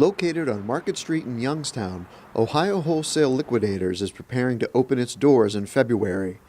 Located on Market Street in Youngstown, Ohio Wholesale Liquidators is preparing to open its doors in February.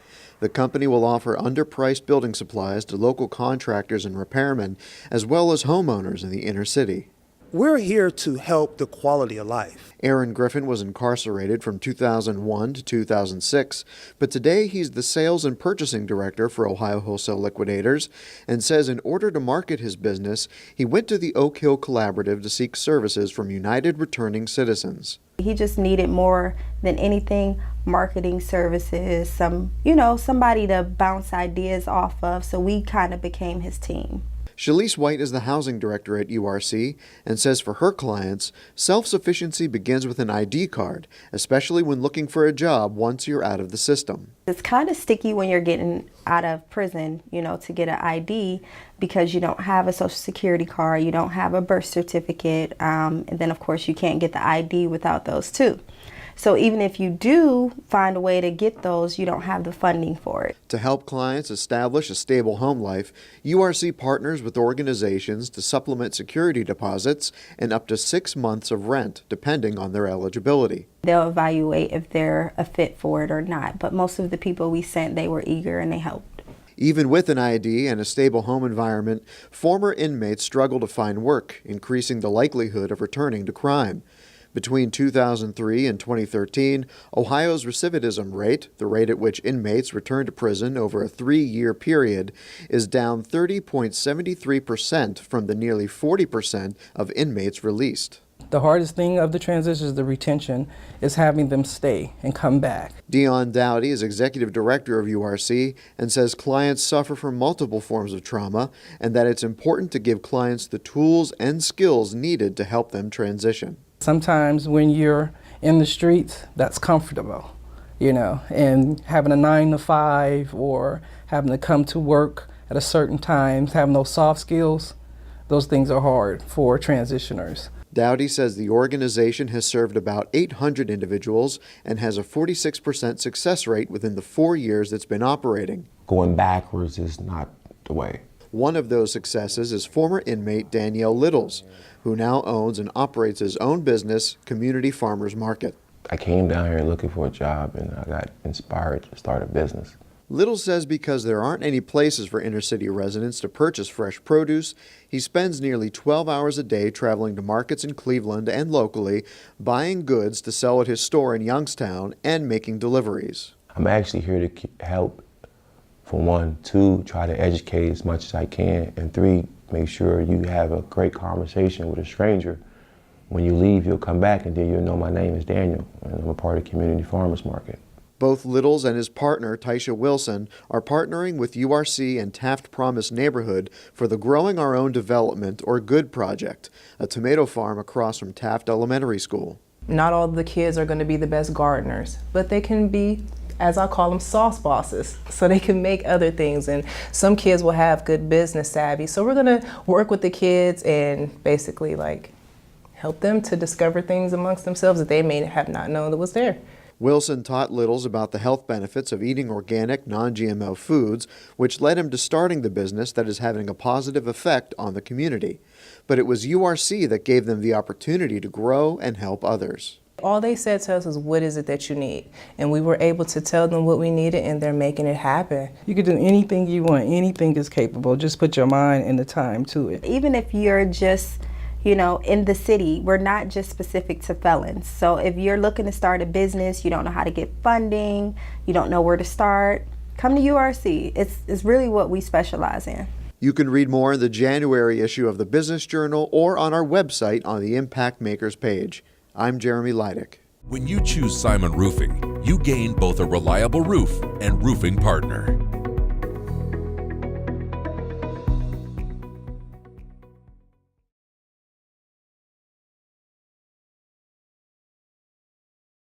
The company will offer underpriced building supplies to local contractors and repairmen, as well as homeowners in the inner city. We're here to help the quality of life. Aaron Griffin was incarcerated from 2001 to 2006, but today he's the sales and purchasing director for Ohio Wholesale Liquidators and says in order to market his business, he went to the Oak Hill Collaborative to seek services from United Returning Citizens. He just needed more than anything marketing services, somebody to bounce ideas off of, so we kind of became his team. Shalise White is the housing director at URC and says for her clients, self-sufficiency begins with an ID card, especially when looking for a job once you're out of the system. It's kind of sticky when you're getting out of prison, to get an ID because you don't have a social security card, you don't have a birth certificate, and then of course you can't get the ID without those too. So even if you do find a way to get those, you don't have the funding for it. To help clients establish a stable home life, URC partners with organizations to supplement security deposits and up to 6 months of rent, depending on their eligibility. They'll evaluate if they're a fit for it or not, but most of the people we sent, they were eager and they helped. Even with an ID and a stable home environment, former inmates struggle to find work, increasing the likelihood of returning to crime. Between 2003 and 2013, Ohio's recidivism rate, the rate at which inmates return to prison over a 3-year period, is down 30.73% from the nearly 40% of inmates released. The hardest thing of the transition is the retention, is having them stay and come back. Dion Dowdy is executive director of URC and says clients suffer from multiple forms of trauma and that it's important to give clients the tools and skills needed to help them transition. Sometimes when you're in the streets, that's comfortable, and having a 9 to 5 or having to come to work at a certain time, having those soft skills, those things are hard for transitioners. Dowdy says the organization has served about 800 individuals and has a 46% success rate within the 4 years it's been operating. Going backwards is not the way. One of those successes is former inmate Danielle Littles, who now owns and operates his own business, Community Farmers Market. I came down here looking for a job and I got inspired to start a business. Littles says because there aren't any places for inner city residents to purchase fresh produce, he spends nearly 12 hours a day traveling to markets in Cleveland and locally, buying goods to sell at his store in Youngstown and making deliveries. I'm actually here to help, for 1, 2, try to educate as much as I can, and 3, make sure you have a great conversation with a stranger. When you leave, you'll come back and then you'll know my name is Daniel, and I'm a part of Community Farmers Market. Both Littles and his partner, Taisha Wilson, are partnering with URC and Taft Promise Neighborhood for the Growing Our Own Development, or GOOD project, a tomato farm across from Taft Elementary School. Not all the kids are going to be the best gardeners, but they can be, as I call them, sauce bosses, so they can make other things, and some kids will have good business savvy. So we're going to work with the kids and basically help them to discover things amongst themselves that they may have not known that was there. Wilson taught Littles about the health benefits of eating organic, non-GMO foods, which led him to starting the business that is having a positive effect on the community. But it was URC that gave them the opportunity to grow and help others. All they said to us was, what is it that you need? And we were able to tell them what we needed, and they're making it happen. You can do anything you want, anything is capable, just put your mind and the time to it. Even if you're just in the city, we're not just specific to felons. So if you're looking to start a business, you don't know how to get funding, you don't know where to start, come to URC. It's really what we specialize in. You can read more in the January issue of the Business Journal or on our website on the Impact Makers page. I'm Jeremy Leidick. When you choose Simon Roofing, you gain both a reliable roof and roofing partner.